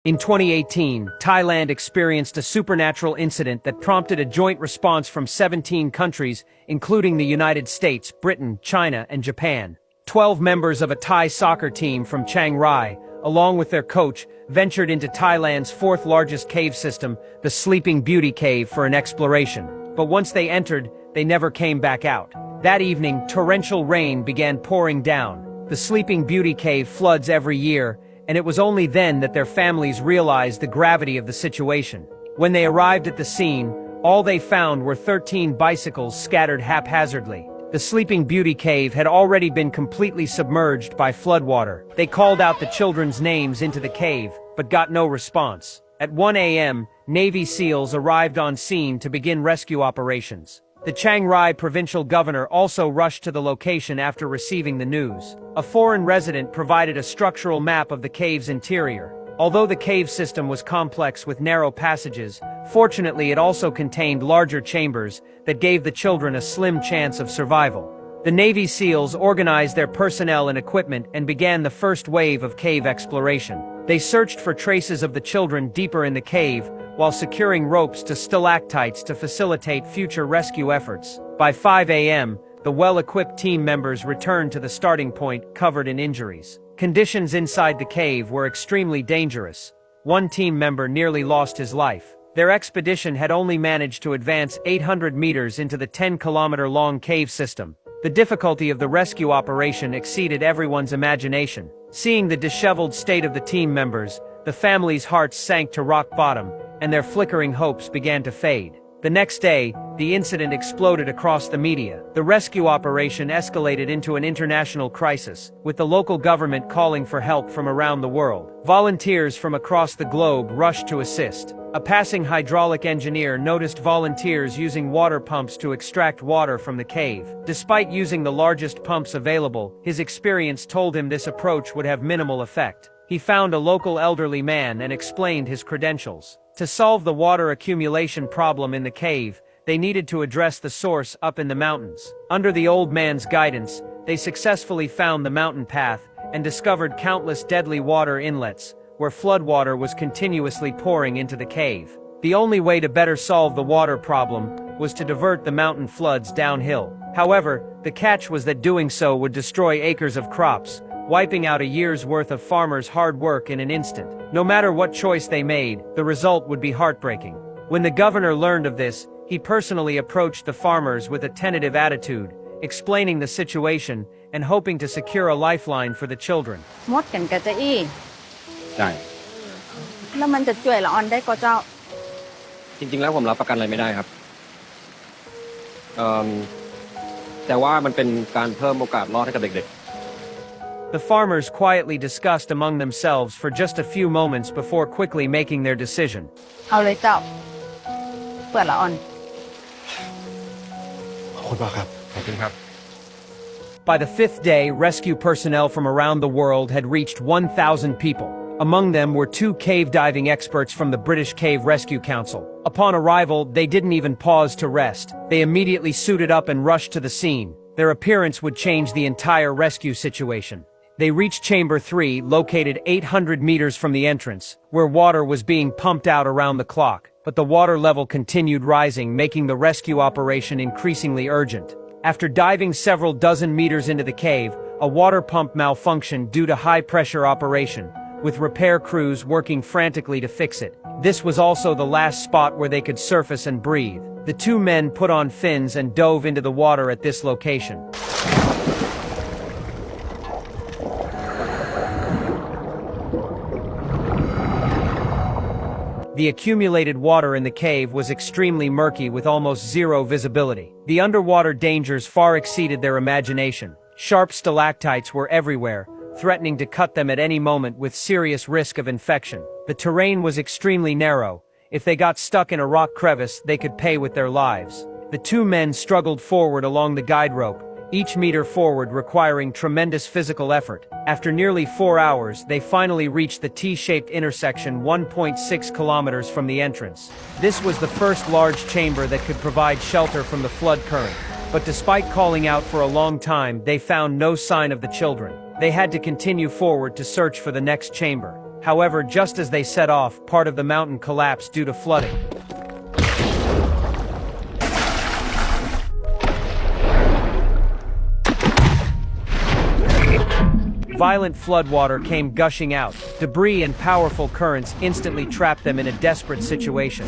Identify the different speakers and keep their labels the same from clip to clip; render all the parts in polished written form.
Speaker 1: In 2018, Thailand experienced a supernatural incident that prompted a joint response from 17 countries, including the United States, Britain, China, and Japan. 12 members of a Thai soccer team from Chiang Rai, along with their coach, ventured into Thailand's fourth-largest cave system, the Sleeping Beauty Cave, for an exploration. But once they entered, they never came back out. That evening, torrential rain began pouring down. The Sleeping Beauty Cave floods every year, and it was only then that their families realized the gravity of the situation. When they arrived at the scene, all they found were 13 bicycles scattered haphazardly. The Sleeping Beauty Cave had already been completely submerged by floodwater. They called out the children's names into the cave, but got no response. At 1 a.m., Navy SEALs arrived on scene to begin rescue operations. The Chiang Rai provincial governor also rushed to the location after receiving the news. A foreign resident provided a structural map of the cave's interior. Although the cave system was complex with narrow passages, fortunately it also contained larger chambers that gave the children a slim chance of survival. The Navy SEALs organized their personnel and equipment and began the first wave of cave exploration. They searched for traces of the children deeper in the cave, while securing ropes to stalactites to facilitate future rescue efforts. By 5 a.m., the well-equipped team members returned to the starting point covered in injuries. Conditions inside the cave were extremely dangerous. One team member nearly lost his life. Their expedition had only managed to advance 800 meters into the 10-kilometer-long cave system. The difficulty of the rescue operation exceeded everyone's imagination. Seeing the disheveled state of the team members, the families' hearts sank to rock bottom, and their flickering hopes began to fade. The next day, the incident exploded across the media. The rescue operation escalated into an international crisis, with the local government calling for help from around the world. Volunteers from across the globe rushed to assist. A passing hydraulic engineer noticed volunteers using water pumps to extract water from the cave. Despite using the largest pumps available, his experience told him this approach would have minimal effect. He found a local elderly man and explained his credentials. To solve the water accumulation problem in the cave, they needed to address the source up in the mountains. Under the old man's guidance, they successfully found the mountain path and discovered countless deadly water inlets, where floodwater was continuously pouring into the cave. The only way to better solve the water problem was to divert the mountain floods downhill. However, the catch was that doing so would destroy acres of crops, wiping out a year's worth of farmers' hard work in an instant. No matter what choice they made, the result would be heartbreaking. When the governor learned of this, he personally approached the farmers with a tentative attitude, explaining the situation and hoping to secure a lifeline for the children.
Speaker 2: มดกันกะจะอี้
Speaker 3: ได้
Speaker 2: แล้วมันจะช่วยละออนได้ก็เจ้า
Speaker 3: จริงๆแล้วผมรับประกันอะไรไม่ได้ครับแต่ว่ามันเป็นการเพิ่มโอกาสรอดให้กับเด็กๆ
Speaker 1: The farmers quietly discussed among themselves for just a few moments before quickly making their decision.
Speaker 2: เอาเลยเจ้าเปิดละออน
Speaker 3: ขอบคุณมากครับขอบคุณครับ
Speaker 1: By the fifth day, rescue personnel from around the world had reached 1,000 people. Among them were 2 cave diving experts from the British Cave Rescue Council. Upon arrival, they didn't even pause to rest. They immediately suited up and rushed to the scene. Their appearance would change the entire rescue situation. They reached Chamber 3, located 800 meters from the entrance, where water was being pumped out around the clock. But the water level continued rising, making the rescue operation increasingly urgent. After diving several dozen meters into the cave, a water pump malfunctioned due to high-pressure operation, with repair crews working frantically to fix it. This was also the last spot where they could surface and breathe. The 2 men put on fins and dove into the water at this location. The accumulated water in the cave was extremely murky with almost zero visibility. The underwater dangers far exceeded their imagination. Sharp stalactites were everywhere, threatening to cut them at any moment with serious risk of infection. The terrain was extremely narrow. If they got stuck in a rock crevice, they could pay with their lives. The 2 men struggled forward along the guide rope, each meter forward requiring tremendous physical effort. After nearly 4 hours, they finally reached the T-shaped intersection 1.6 kilometers from the entrance. This was the first large chamber that could provide shelter from the flood current. But despite calling out for a long time, they found no sign of the children. They had to continue forward to search for the next chamber. However, just as they set off, part of the mountain collapsed due to flooding. Violent floodwater came gushing out. Debris and powerful currents instantly trapped them in a desperate situation.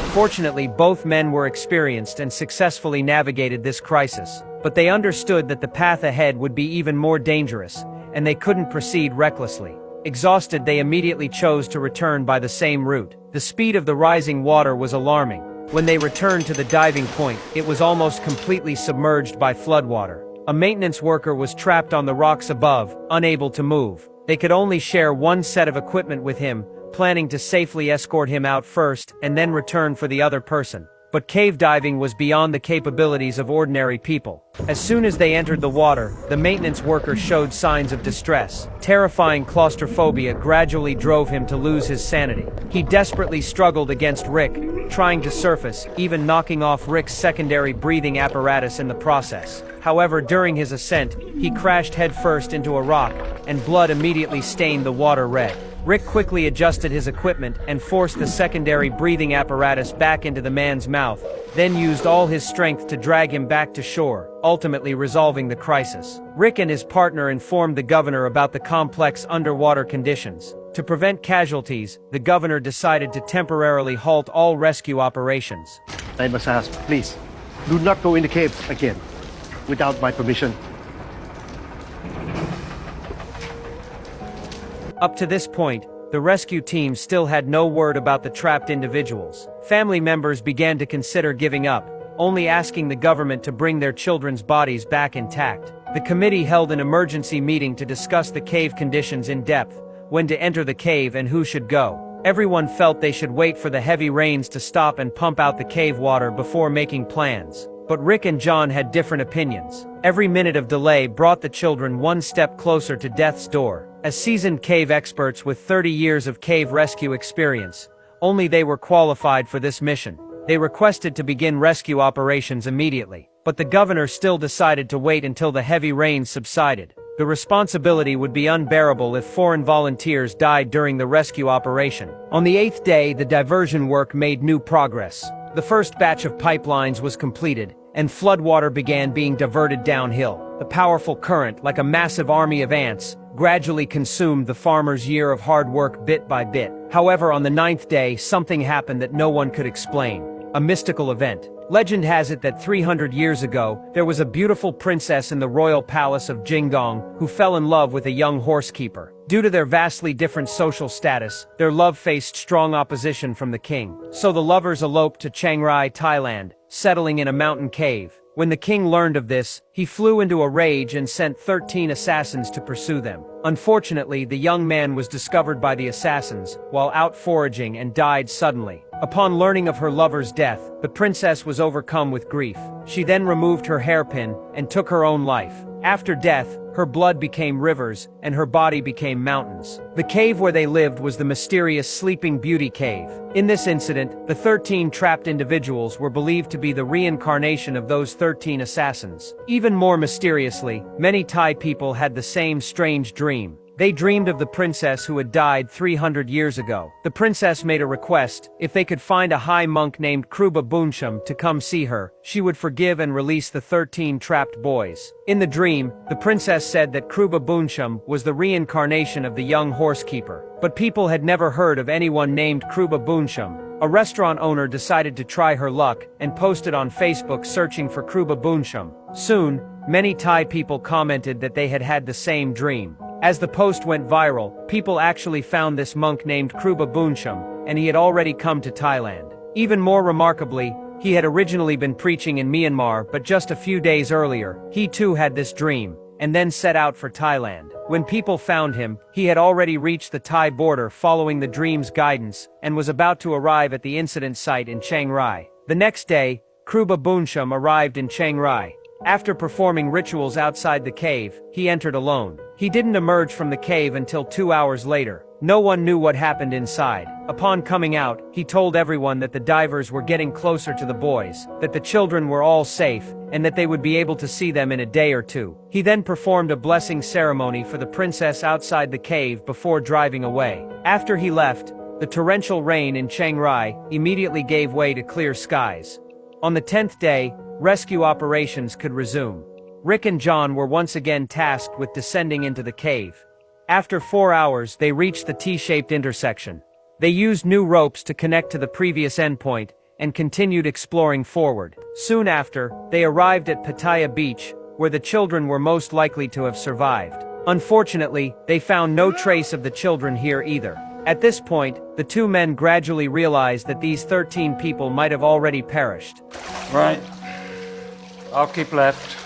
Speaker 1: Fortunately, both men were experienced and successfully navigated this crisis. But they understood that the path ahead would be even more dangerous, and they couldn't proceed recklessly. Exhausted, they immediately chose to return by the same route. The speed of the rising water was alarming. When they returned to the diving point, it was almost completely submerged by floodwater. A maintenance worker was trapped on the rocks above, unable to move. They could only share one set of equipment with him, planning to safely escort him out first and then return for the other person. But cave diving was beyond the capabilities of ordinary people. As soon as they entered the water, the maintenance worker showed signs of distress. Terrifying claustrophobia gradually drove him to lose his sanity. He desperately struggled against Rick, trying to surface, even knocking off Rick's secondary breathing apparatus in the process. However, during his ascent, he crashed headfirst into a rock, and blood immediately stained the water red. Rick quickly adjusted his equipment and forced the secondary breathing apparatus back into the man's mouth, then used all his strength to drag him back to shore, ultimately resolving the crisis. Rick and his partner informed the governor about the complex underwater conditions. To prevent casualties, the governor decided to temporarily halt all rescue operations.
Speaker 4: I must ask, please, do not go in the cave again without my permission.
Speaker 1: Up to this point, the rescue team still had no word about the trapped individuals. Family members began to consider giving up, only asking the government to bring their children's bodies back intact. The committee held an emergency meeting to discuss the cave conditions in depth, when to enter the cave and who should go. Everyone felt they should wait for the heavy rains to stop and pump out the cave water before making plans. But Rick and John had different opinions. Every minute of delay brought the children one step closer to death's door. As seasoned cave experts with 30 years of cave rescue experience, only they were qualified for this mission. They requested to begin rescue operations immediately. But the governor still decided to wait until the heavy rains subsided. The responsibility would be unbearable if foreign volunteers died during the rescue operation. On the 8th day, the diversion work made new progress. The first batch of pipelines was completed, and floodwater began being diverted downhill. The powerful current, like a massive army of ants, gradually consumed the farmers' year of hard work bit by bit. However, on the 9th day, something happened that no one could explain. A mystical event. Legend has it that 300 years ago, there was a beautiful princess in the royal palace of Jingdong who fell in love with a young horsekeeper. Due to their vastly different social status, their love faced strong opposition from the king. So the lovers eloped to Chiang Rai, Thailand, settling in a mountain cave. When the king learned of this, he flew into a rage and sent 13 assassins to pursue them. Unfortunately, the young man was discovered by the assassins while out foraging and died suddenly. Upon learning of her lover's death, the princess was overcome with grief. She then removed her hairpin and took her own life. After death, her blood became rivers and her body became mountains. The cave where they lived was the mysterious Sleeping Beauty Cave. In this incident, the 13 trapped individuals were believed to be the reincarnation of those 13 assassins. Even more mysteriously, many Thai people had the same strange dream. They dreamed of the princess who had died 300 years ago. The princess made a request: if they could find a high monk named Kruba Bunsham to come see her, she would forgive and release the 13 trapped boys. In the dream, the princess said that Kruba Bunsham was the reincarnation of the young horsekeeper. But people had never heard of anyone named Kruba Bunsham. A restaurant owner decided to try her luck and posted on Facebook searching for Kruba Bunsham. Soon, many Thai people commented that they had had the same dream. As the post went viral, people actually found this monk named Kruba Bunsham, and he had already come to Thailand. Even more remarkably, he had originally been preaching in Myanmar, but just a few days earlier, he too had this dream, and then set out for Thailand. When people found him, he had already reached the Thai border following the dream's guidance, and was about to arrive at the incident site in Chiang Rai. The next day, Kruba Bunsham arrived in Chiang Rai. After performing rituals outside the cave, he entered alone. He didn't emerge from the cave until 2 hours later. No one knew what happened inside. Upon coming out, he told everyone that the divers were getting closer to the boys, that the children were all safe, and that they would be able to see them in a day or two. He then performed a blessing ceremony for the princess outside the cave before driving away. After he left, the torrential rain in Chiang Rai immediately gave way to clear skies. On the 10th day, rescue operations could resume. Rick and John were once again tasked with descending into the cave. After 4 hours, they reached the T-shaped intersection. They used new ropes to connect to the previous endpoint and continued exploring forward. Soon after, they arrived at Pattaya Beach, where the children were most likely to have survived. Unfortunately, they found no trace of the children here either. At this point, the two men gradually realized that these 13 people might have already perished.
Speaker 5: Right. I'll keep left.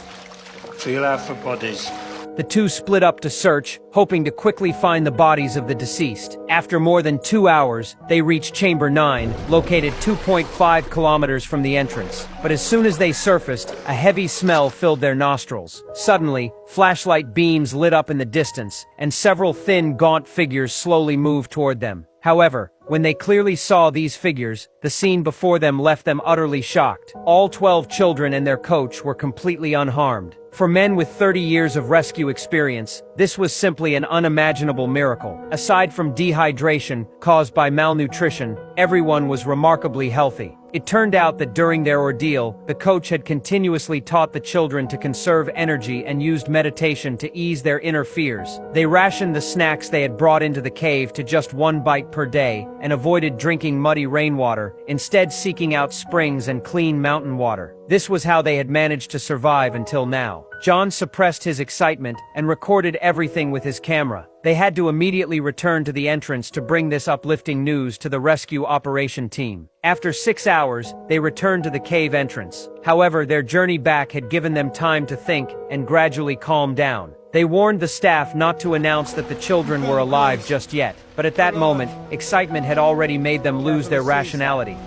Speaker 5: Feel out for bodies.
Speaker 1: The two split up to search, hoping to quickly find the bodies of the deceased. After more than 2 hours, they reached Chamber 9, located 2.5 kilometers from the entrance. But as soon as they surfaced, a heavy smell filled their nostrils. Suddenly, flashlight beams lit up in the distance, and several thin, gaunt figures slowly moved toward them. However, when they clearly saw these figures, the scene before them left them utterly shocked. All 12 children and their coach were completely unharmed. For men with 30 years of rescue experience, this was simply an unimaginable miracle. Aside from dehydration caused by malnutrition, everyone was remarkably healthy. It turned out that during their ordeal, the coach had continuously taught the children to conserve energy and used meditation to ease their inner fears. They rationed the snacks they had brought into the cave to just 1 bite per day and avoided drinking muddy rainwater, instead seeking out springs and clean mountain water. This was how they had managed to survive until now. John suppressed his excitement and recorded everything with his camera. They had to immediately return to the entrance to bring this uplifting news to the rescue operation team. After 6 hours, they returned to the cave entrance. However, their journey back had given them time to think and gradually calm down. They warned the staff not to announce that the children were alive just yet. But at that moment, excitement had already made them lose their rationality.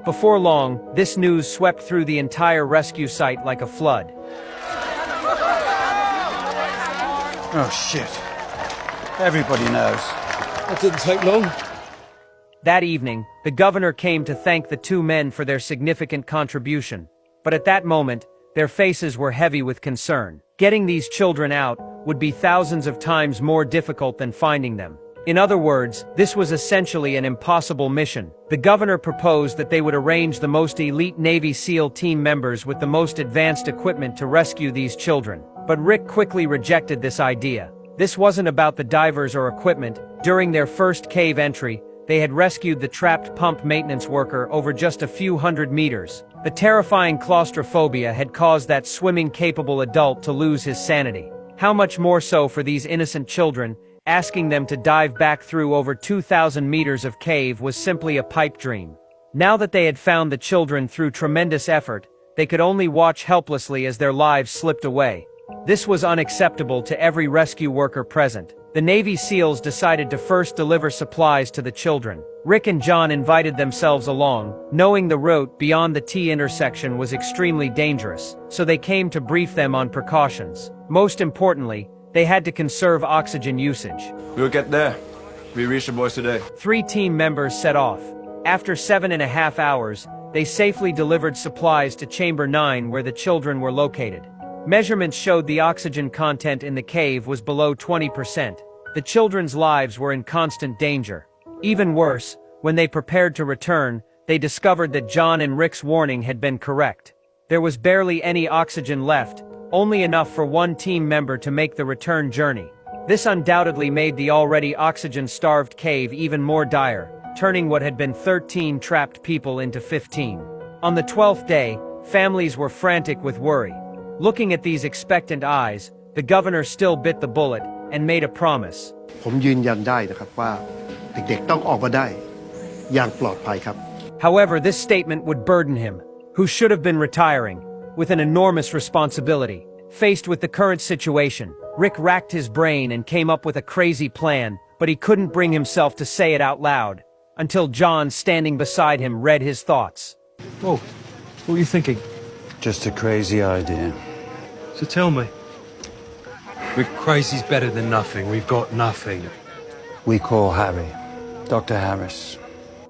Speaker 1: Before long, this news swept through the entire rescue site like a flood.
Speaker 5: Oh, shit. Everybody knows.
Speaker 3: That didn't take long.
Speaker 1: That evening, the governor came to thank the two men for their significant contribution. But at that moment, their faces were heavy with concern. Getting these children out would be thousands of times more difficult than finding them. In other words, this was essentially an impossible mission. The governor proposed that they would arrange the most elite Navy SEAL team members with the most advanced equipment to rescue these children. But Rick quickly rejected this idea. This wasn't about the divers or equipment. During their first cave entry, they had rescued the trapped pump maintenance worker over just a few hundred meters. The terrifying claustrophobia had caused that swimming-capable adult to lose his sanity. How much more so for these innocent children? Asking them to dive back through over 2,000 meters of cave was simply a pipe dream. Now that they had found the children through tremendous effort, they could only watch helplessly as their lives slipped away. This was unacceptable to every rescue worker present. The Navy SEALs decided to first deliver supplies to the children. Rick and John invited themselves along, knowing the route beyond the T intersection was extremely dangerous, so they came to brief them on precautions. Most importantly, they had to conserve oxygen usage.
Speaker 6: We'll get there. We reached the boys today.
Speaker 1: 3 team members set off. After 7.5 hours, they safely delivered supplies to Chamber 9 where the children were located. Measurements showed the oxygen content in the cave was below 20%. The children's lives were in constant danger. Even worse, when they prepared to return, they discovered that John and Rick's warning had been correct. There was barely any oxygen left, only enough for 1 team member to make the return journey. This undoubtedly made the already oxygen-starved cave even more dire, turning what had been 13 trapped people into 15. On the 12th day, families were frantic with worry. Looking at these expectant eyes, the governor still bit the bullet and made a promise.
Speaker 4: ผมยืนยันได้นะครับว่าเด็กๆต้องออกมาได้อย่างปลอดภัยครับ
Speaker 1: However, this statement would burden him, who should have been retiring, with an enormous responsibility. Faced with the current situation, Rick racked his brain and came up with a crazy plan, but he couldn't bring himself to say it out loud, until John, standing beside him, read his thoughts.
Speaker 6: Whoa, what were you thinking?
Speaker 7: Just a crazy idea.
Speaker 8: So tell me, if crazy's better than nothing, we've got nothing.
Speaker 7: We call Harry. Dr. Harris.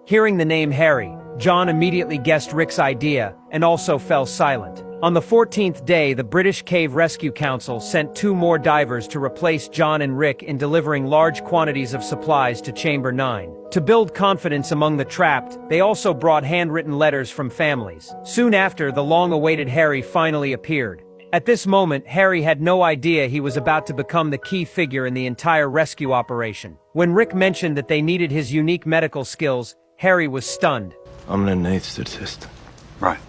Speaker 1: Hearing the name Harry, John immediately guessed Rick's idea and also fell silent. On the 14th day, the British Cave Rescue Council sent 2 more divers to replace John and Rick in delivering large quantities of supplies to Chamber 9. To build confidence among the trapped, they also brought handwritten letters from families. Soon after, the long-awaited Harry finally appeared. At this moment, Harry had no idea he was about to become the key figure in the entire rescue operation. When Rick mentioned that they needed his unique medical skills, Harry was stunned.
Speaker 6: I'm an anaesthetist.
Speaker 7: Right.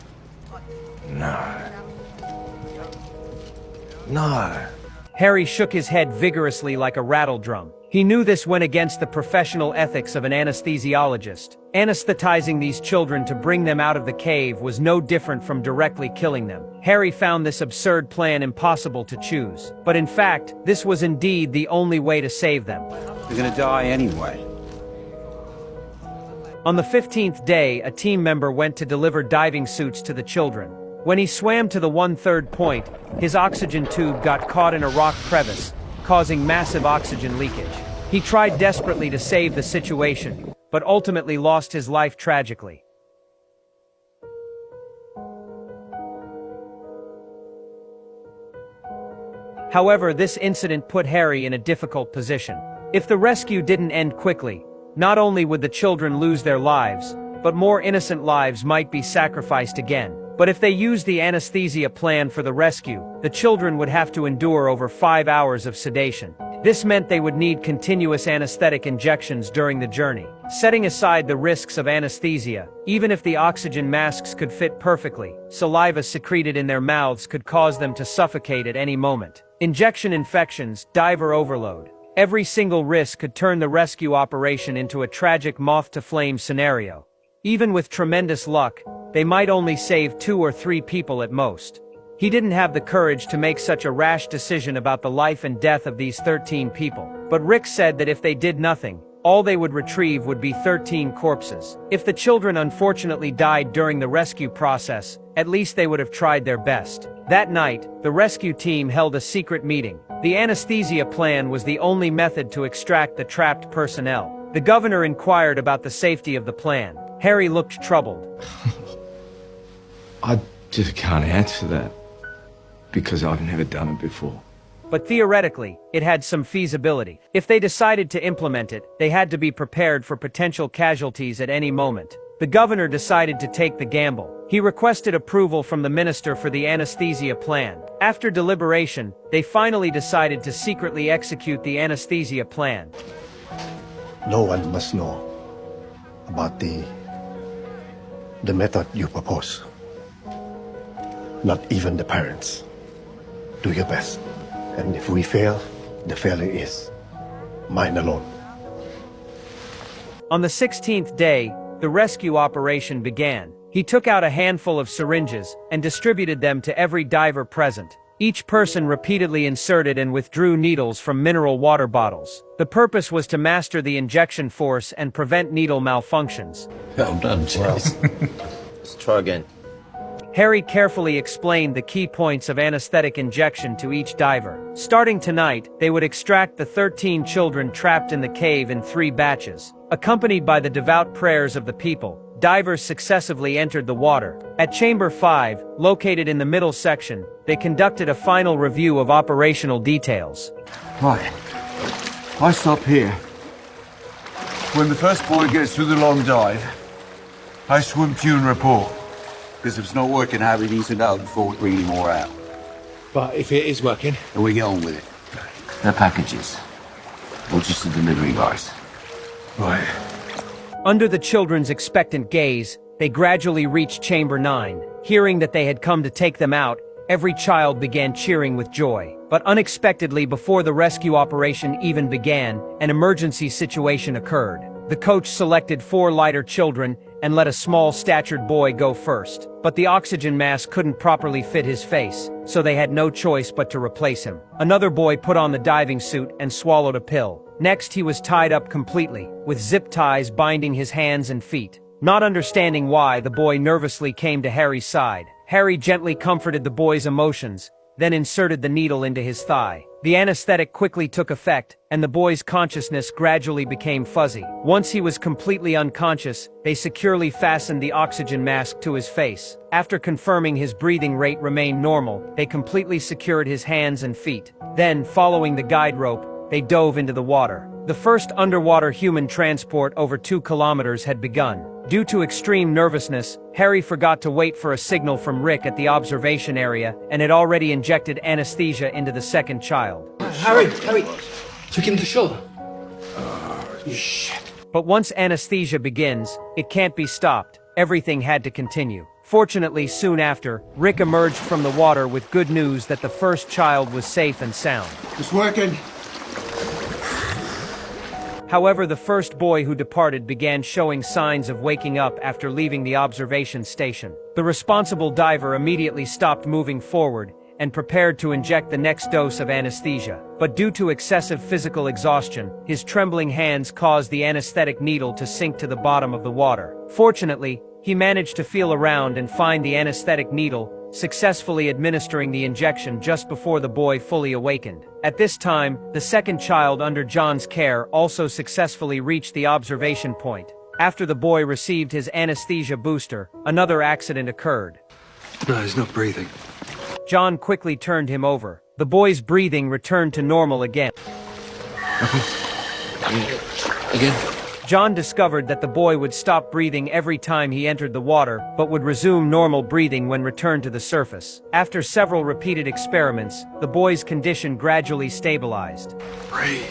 Speaker 6: No.
Speaker 1: Harry shook his head vigorously like a rattle drum. He knew this went against the professional ethics of an anesthesiologist. Anesthetizing these children to bring them out of the cave was no different from directly killing them. Harry found this absurd plan impossible to choose. But in fact, this was indeed the only way to save them.
Speaker 7: They're gonna die anyway.
Speaker 1: On the 15th day, a team member went to deliver diving suits to the children. When he swam to the 1/3 point, his oxygen tube got caught in a rock crevice, causing massive oxygen leakage. He tried desperately to save the situation, but ultimately lost his life tragically. However, this incident put Harry in a difficult position. If the rescue didn't end quickly, not only would the children lose their lives, but more innocent lives might be sacrificed again. But if they used the anesthesia plan for the rescue, the children would have to endure over 5 hours of sedation. This meant they would need continuous anesthetic injections during the journey. Setting aside the risks of anesthesia, even if the oxygen masks could fit perfectly, saliva secreted in their mouths could cause them to suffocate at any moment. Injection infections, diver overload. Every single risk could turn the rescue operation into a tragic moth-to-flame scenario. Even with tremendous luck, they might only save 2 or 3 people at most. He didn't have the courage to make such a rash decision about the life and death of these 13 people. But Rick said that if they did nothing, all they would retrieve would be 13 corpses. If the children unfortunately died during the rescue process, at least they would have tried their best. That night, the rescue team held a secret meeting. The anesthesia plan was the only method to extract the trapped personnel. The governor inquired about the safety of the plan. Harry looked troubled.
Speaker 6: I just can't answer that. Because I've never done it before.
Speaker 1: But theoretically, it had some feasibility. If they decided to implement it, they had to be prepared for potential casualties at any moment. The governor decided to take the gamble. He requested approval from the minister for the anesthesia plan. After deliberation, they finally decided to secretly execute the anesthesia plan.
Speaker 4: No one must know about the method you propose. Not even the parents. Do your best. And if we fail, the failure is mine alone.
Speaker 1: On the 16th day, the rescue operation began. He took out a handful of syringes and distributed them to every diver present. Each person repeatedly inserted and withdrew needles from mineral water bottles. The purpose was to master the injection force and prevent needle malfunctions.
Speaker 7: Well done, Chase.
Speaker 3: Let's try again.
Speaker 1: Harry carefully explained the key points of anesthetic injection to each diver. Starting tonight, they would extract the 13 children trapped in the cave in 3 batches. Accompanied by the devout prayers of the people, divers successively entered the water. At Chamber 5, located in the middle section, they conducted a final review of operational details.
Speaker 7: Right. I stop here. When the first boy gets through the long dive, I swim to you and report. Because if it's not working, Harry needs to know before we bring any more out.
Speaker 8: But if it is working,
Speaker 7: And we get on with it.
Speaker 9: The packages. Or just the delivery guys.
Speaker 7: Right.
Speaker 1: Under the children's expectant gaze, they gradually reached Chamber 9. Hearing that they had come to take them out, every child began cheering with joy. But unexpectedly, before the rescue operation even began, an emergency situation occurred. The coach selected 4 lighter children and let a small-statured boy go first. But the oxygen mask couldn't properly fit his face, so they had no choice but to replace him. Another boy put on the diving suit and swallowed a pill. Next, he was tied up completely, with zip ties binding his hands and feet. Not understanding why, the boy nervously came to Harry's side. Harry gently comforted the boy's emotions, then inserted the needle into his thigh. The anesthetic quickly took effect, and the boy's consciousness gradually became fuzzy. Once he was completely unconscious, they securely fastened the oxygen mask to his face. After confirming his breathing rate remained normal, they completely secured his hands and feet. Then, following the guide rope, they dove into the water. The first underwater human transport over 2 kilometers had begun. Due to extreme nervousness, Harry forgot to wait for a signal from Rick at the observation area and had already injected anesthesia into the second child.
Speaker 10: Harry, took him to shore. Shit.
Speaker 1: But once anesthesia begins, it can't be stopped. Everything had to continue. Fortunately, soon after, Rick emerged from the water with good news that the first child was safe and sound.
Speaker 7: It's working.
Speaker 1: However, the first boy who departed began showing signs of waking up after leaving the observation station. The responsible diver immediately stopped moving forward and prepared to inject the next dose of anesthesia. But due to excessive physical exhaustion, his trembling hands caused the anesthetic needle to sink to the bottom of the water. Fortunately, he managed to feel around and find the anesthetic needle, successfully administering the injection just before the boy fully awakened. At this time, the second child under John's care also successfully reached the observation point. After the boy received his anesthesia booster, another accident occurred.
Speaker 8: No, he's not breathing.
Speaker 1: John quickly turned him over. The boy's breathing returned to normal again.
Speaker 10: Again?
Speaker 1: John discovered that the boy would stop breathing every time he entered the water, but would resume normal breathing when returned to the surface. After several repeated experiments, the boy's condition gradually stabilized.
Speaker 8: Breathe.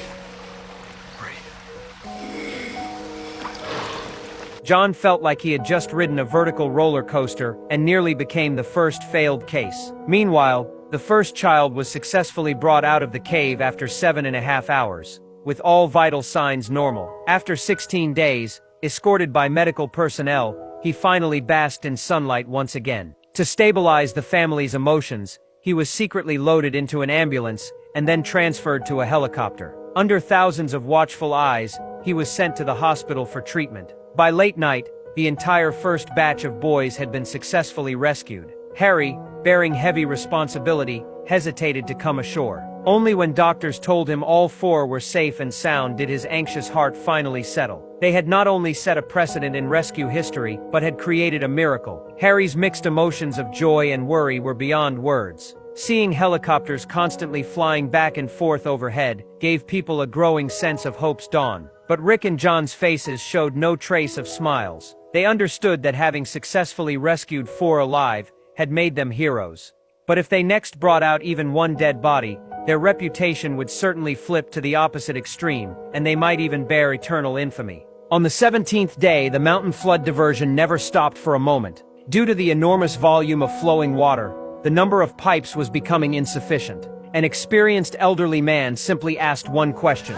Speaker 1: John felt like he had just ridden a vertical roller coaster and nearly became the first failed case. Meanwhile, the first child was successfully brought out of the cave after 7.5 hours, with all vital signs normal. After 16 days, escorted by medical personnel, he finally basked in sunlight once again. To stabilize the family's emotions, he was secretly loaded into an ambulance and then transferred to a helicopter. Under thousands of watchful eyes, he was sent to the hospital for treatment. By late night, the entire first batch of boys had been successfully rescued. Harry, bearing heavy responsibility, hesitated to come ashore. Only when doctors told him all 4 were safe and sound did his anxious heart finally settle. They had not only set a precedent in rescue history, but had created a miracle. Harry's mixed emotions of joy and worry were beyond words. Seeing helicopters constantly flying back and forth overhead gave people a growing sense of hope's dawn. But Rick and John's faces showed no trace of smiles. They understood that having successfully rescued 4 alive had made them heroes. But if they next brought out even one dead body, their reputation would certainly flip to the opposite extreme, and they might even bear eternal infamy. On the 17th day, the mountain flood diversion never stopped for a moment. Due to the enormous volume of flowing water, the number of pipes was becoming insufficient. An experienced elderly man simply asked one question.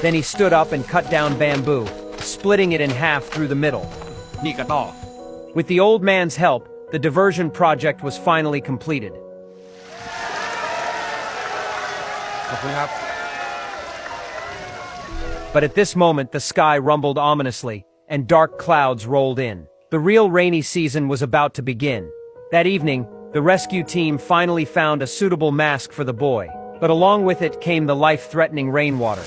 Speaker 1: Then he stood up and cut down bamboo, splitting it in half through the middle. With the old man's help, the diversion project was finally completed. But at this moment the sky rumbled ominously, and dark clouds rolled in. The real rainy season was about to begin. That evening, the rescue team finally found a suitable mask for the boy, but along with it came the life-threatening rainwater.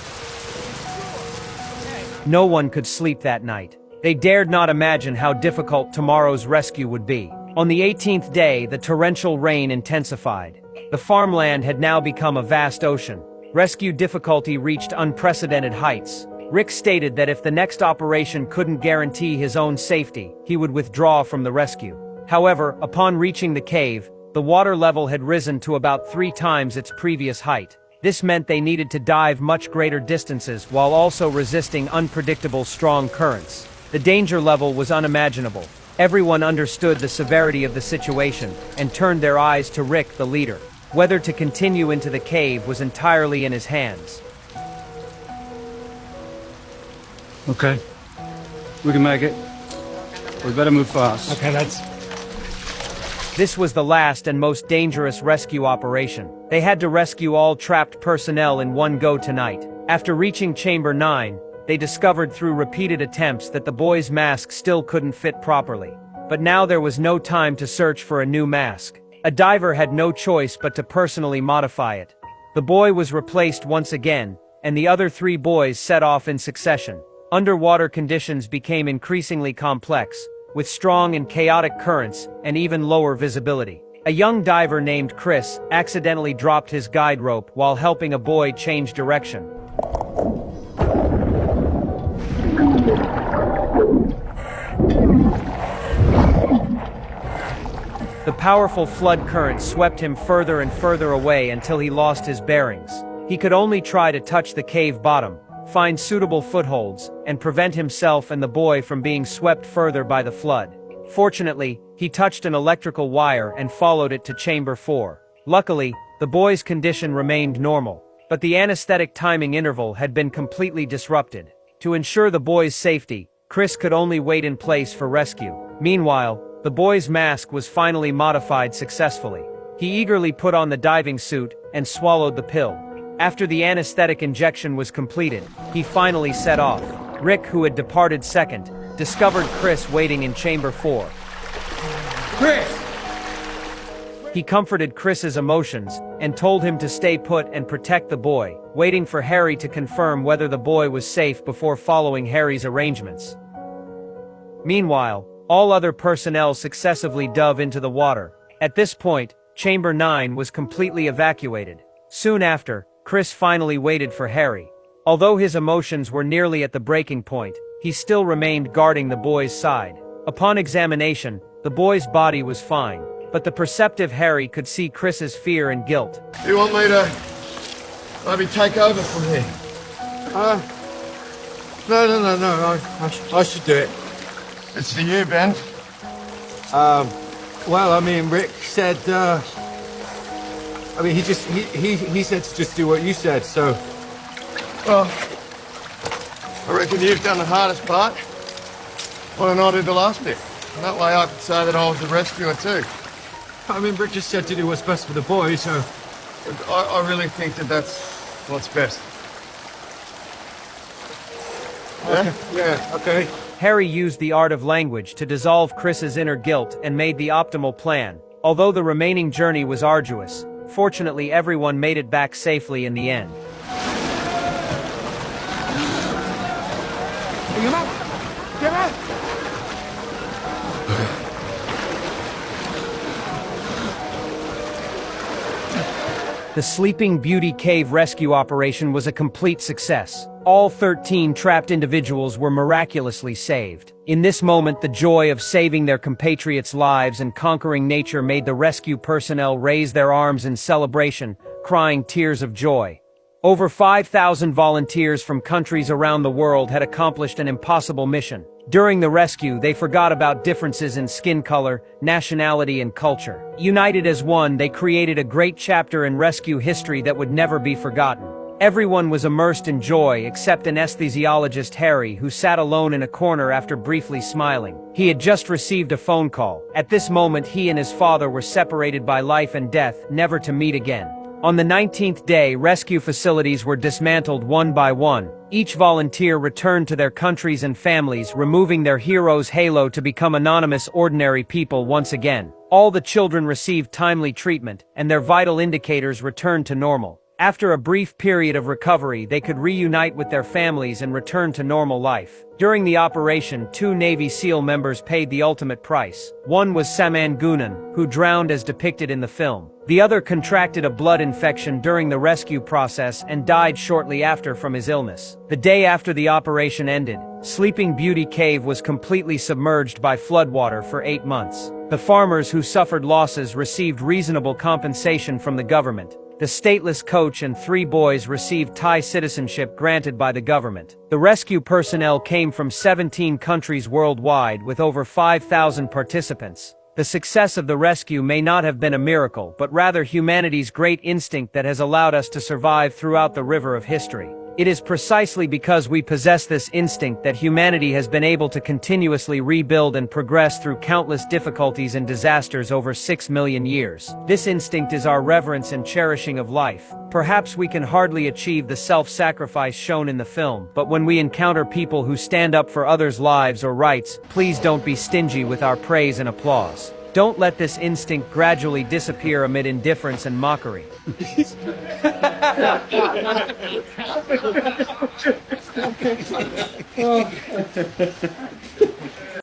Speaker 1: No one could sleep that night. They dared not imagine how difficult tomorrow's rescue would be. On the 18th day, the torrential rain intensified. The farmland had now become a vast ocean. Rescue difficulty reached unprecedented heights. Rick stated that if the next operation couldn't guarantee his own safety, he would withdraw from the rescue. However, upon reaching the cave, the water level had risen to about 3 times its previous height. This meant they needed to dive much greater distances while also resisting unpredictable strong currents. The danger level was unimaginable. Everyone understood the severity of the situation and turned their eyes to Rick, the leader. Whether to continue into the cave was entirely in his hands.
Speaker 5: Okay. We can make it. We better move fast.
Speaker 10: Okay, lads.
Speaker 1: This was the last and most dangerous rescue operation. They had to rescue all trapped personnel in one go tonight. After reaching Chamber 9, they discovered through repeated attempts that the boy's mask still couldn't fit properly. but now there was no time to search for a new mask. A diver had no choice but to personally modify it. The boy was replaced once again, and the other 3 boys set off in succession. Underwater conditions became increasingly complex, with strong and chaotic currents and even lower visibility. A young diver named Chris accidentally dropped his guide rope while helping a boy change direction. The powerful flood current swept him further and further away until he lost his bearings. He could only try to touch the cave bottom, find suitable footholds, and prevent himself and the boy from being swept further by the flood. Fortunately, he touched an electrical wire and followed it to chamber 4. Luckily, the boy's condition remained normal, but the anesthetic timing interval had been completely disrupted. To ensure the boy's safety, Chris could only wait in place for rescue. Meanwhile, the boy's mask was finally modified successfully. He eagerly put on the diving suit and swallowed the pill. After the anesthetic injection was completed, he finally set off. Rick, who had departed second, discovered Chris waiting in chamber 4.
Speaker 7: Chris!
Speaker 1: He comforted Chris's emotions and told him to stay put and protect the boy, waiting for Harry to confirm whether the boy was safe before following Harry's arrangements. Meanwhile, all other personnel successively dove into the water. At this point, Chamber 9 was completely evacuated. Soon after, Chris finally waited for Harry. Although his emotions were nearly at the breaking point, he still remained guarding the boy's side. Upon examination, the boy's body was fine, but the perceptive Harry could see Chris's fear and guilt.
Speaker 7: You want me to maybe take over from here?
Speaker 8: No. I should do it.
Speaker 7: It's to you, Ben.
Speaker 8: Well, I mean, Rick said, he said to just do what you said, so...
Speaker 7: Well, I reckon you've done the hardest part. Why don't I do the last bit? And that way I could say that I was the rescuer too.
Speaker 8: I mean, Rick just said to do what's best for the boy, so...
Speaker 7: I really think that that's what's best.
Speaker 8: Yeah, okay.
Speaker 1: Harry used the art of language to dissolve Chris's inner guilt and made the optimal plan. Although the remaining journey was arduous, fortunately everyone made it back safely in the end.
Speaker 8: Get up! Get up!
Speaker 1: The Sleeping Beauty Cave rescue operation was a complete success. All 13 trapped individuals were miraculously saved. In this moment, the joy of saving their compatriots' lives and conquering nature made the rescue personnel raise their arms in celebration, crying tears of joy. Over 5,000 volunteers from countries around the world had accomplished an impossible mission. During the rescue, they forgot about differences in skin color, nationality, and culture. United as one, they created a great chapter in rescue history that would never be forgotten. Everyone was immersed in joy except anesthesiologist Harry, who sat alone in a corner after briefly smiling. He had just received a phone call. At this moment, he and his father were separated by life and death, never to meet again. On the 19th day, rescue facilities were dismantled one by one. Each volunteer returned to their countries and families, removing their hero's halo to become anonymous ordinary people once again. All the children received timely treatment, and their vital indicators returned to normal. After a brief period of recovery, they could reunite with their families and return to normal life. During the operation, 2 Navy SEAL members paid the ultimate price. One was Saman Gunan, who drowned as depicted in the film. The other contracted a blood infection during the rescue process and died shortly after from his illness. The day after the operation ended, Sleeping Beauty Cave was completely submerged by floodwater for 8 months. The farmers who suffered losses received reasonable compensation from the government. The stateless coach and 3 boys received Thai citizenship granted by the government. The rescue personnel came from 17 countries worldwide with over 5,000 participants. The success of the rescue may not have been a miracle, but rather humanity's great instinct that has allowed us to survive throughout the river of history. It is precisely because we possess this instinct that humanity has been able to continuously rebuild and progress through countless difficulties and disasters over 6 million years. This instinct is our reverence and cherishing of life. Perhaps we can hardly achieve the self-sacrifice shown in the film, but when we encounter people who stand up for others' lives or rights, please don't be stingy with our praise and applause. Don't let this instinct gradually disappear amid indifference and mockery.